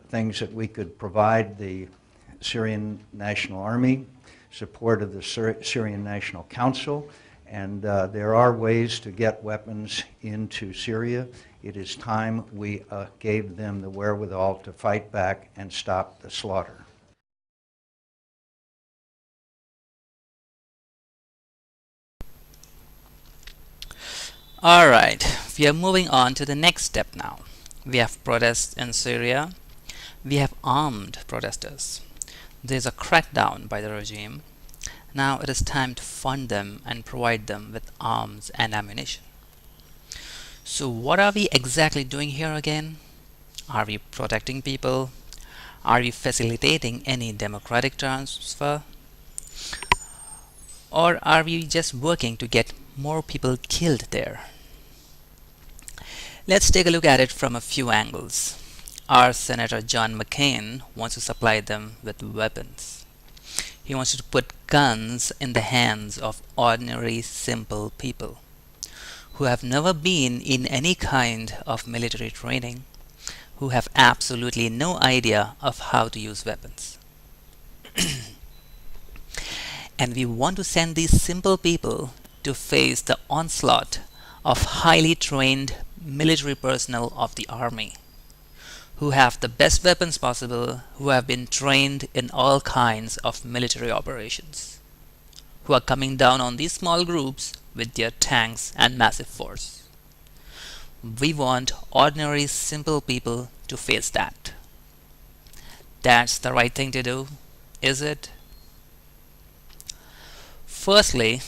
things that we could provide the Syrian National Army, support of the Syrian National Council, and there are ways to get weapons into Syria. It is time we gave them the wherewithal to fight back and stop the slaughter. Alright, we are moving on to the next step now. We have protests in Syria. We have armed protesters. There's a crackdown by the regime. Now it is time to fund them and provide them with arms and ammunition. So what are we exactly doing here again? Are we protecting people? Are we facilitating any democratic transfer? Or are we just working to get more people killed there? Let's take a look at it from a few angles. Our Senator John McCain wants to supply them with weapons. He wants to put guns in the hands of ordinary, simple people who have never been in any kind of military training, who have absolutely no idea of how to use weapons. And we want to send these simple people to face the onslaught of highly trained military personnel of the army, who have the best weapons possible, who have been trained in all kinds of military operations, who are coming down on these small groups with their tanks and massive force. We want ordinary, simple people to face that. That's the right thing to do, is it? Firstly,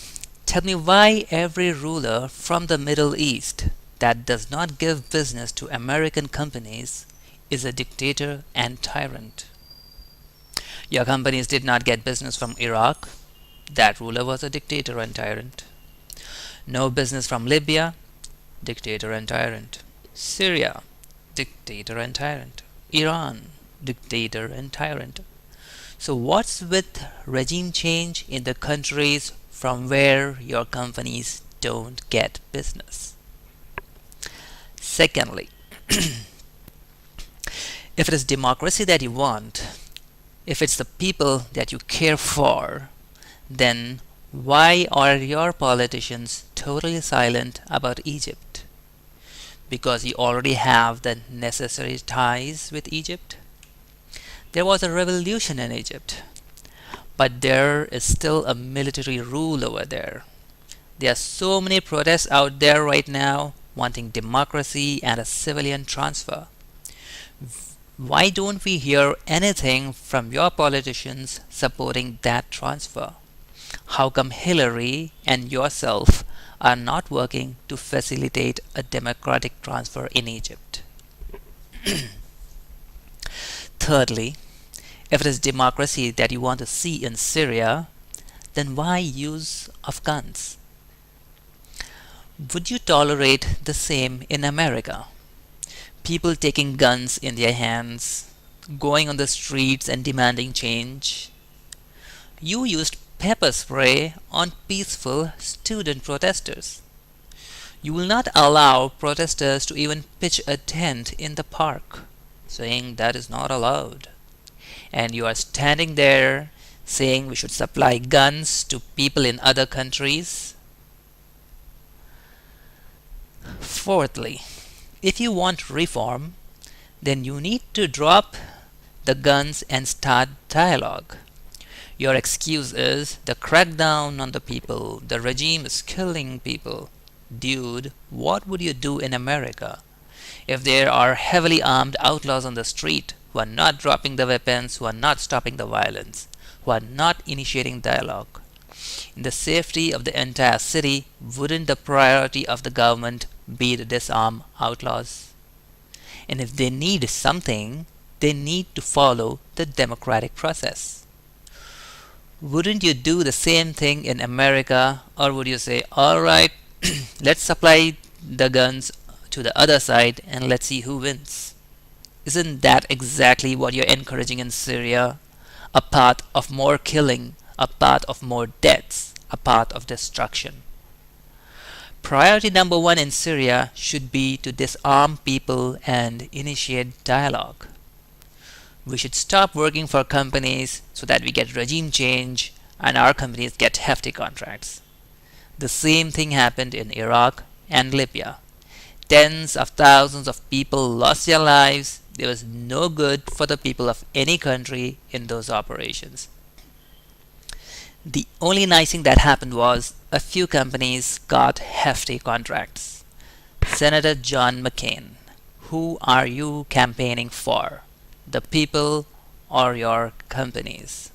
tell me why every ruler from the Middle East that does not give business to American companies is a dictator and tyrant. Your companies did not get business from Iraq. That ruler was a dictator and tyrant. No business from Libya. Dictator and tyrant. Syria. Dictator and tyrant. Iran. Dictator and tyrant. So what's with regime change in the countries from where your companies don't get business? Secondly, if it is democracy that you want, if it's the people that you care for, then why are your politicians totally silent about Egypt? Because you already have the necessary ties with Egypt? There was a revolution in Egypt, but there is still a military rule over there. There are so many protests out there right now wanting democracy and a civilian transfer. Why don't we hear anything from your politicians supporting that transfer? How come Hillary and yourself are not working to facilitate a democratic transfer in Egypt? Thirdly, if it is democracy that you want to see in Syria, then why use of guns? Would you tolerate the same in America? People taking guns in their hands, going on the streets and demanding change. You used pepper spray on peaceful student protesters. You will not allow protesters to even pitch a tent in the park, saying that is not allowed. And you are standing there saying we should supply guns to people in other countries. Fourthly, if you want reform, then you need to drop the guns and start dialogue. Your excuse is the crackdown on the people, the regime is killing people. Dude, what would you do in America if there are heavily armed outlaws on the street who are not dropping the weapons, who are not stopping the violence, who are not initiating dialogue? In the safety of the entire city, wouldn't the priority of the government be to disarm outlaws? And if they need something, they need to follow the democratic process. Wouldn't you do the same thing in America, or would you say, alright, let's supply the guns to the other side and let's see who wins? Isn't that exactly what you're encouraging in Syria? A path of more killing, a path of more deaths, a path of destruction. Priority number one in Syria should be to disarm people and initiate dialogue. We should stop working for companies so that we get regime change and our companies get hefty contracts. The same thing happened in Iraq and Libya. Tens of thousands of people lost their lives. There was no good for the people of any country in those operations. The only nice thing that happened was a few companies got hefty contracts. Senator John McCain, who are you campaigning for? The people or your companies?